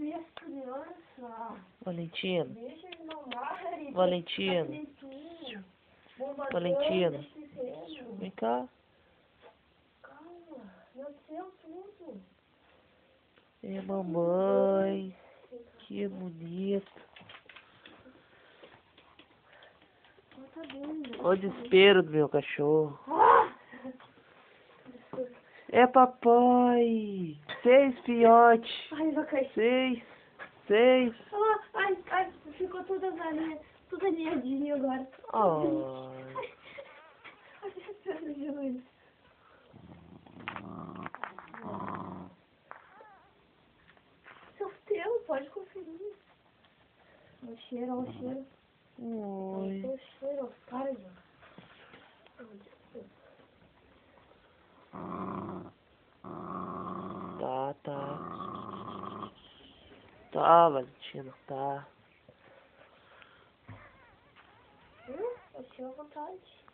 ver as crianças. Valentino. Deixa eles mamarem. Valentino. Valentino. Vem cá. Calma. Meu Deus, tudo. É, mamãe. Que bonito. Tá bem, Olha o desespero do meu cachorro. Ah! É papai. 6 filhotes. Ai, vai cair. 6. Ah, ai, ficou toda varinha, tudo alinhadinho agora. Ai. Seu teu, pode conferir. Olha o cheiro, olha o cheiro. Oi. Olha o cheiro, para, João. Tá. Tá, Valentino, tá. Achei à vontade.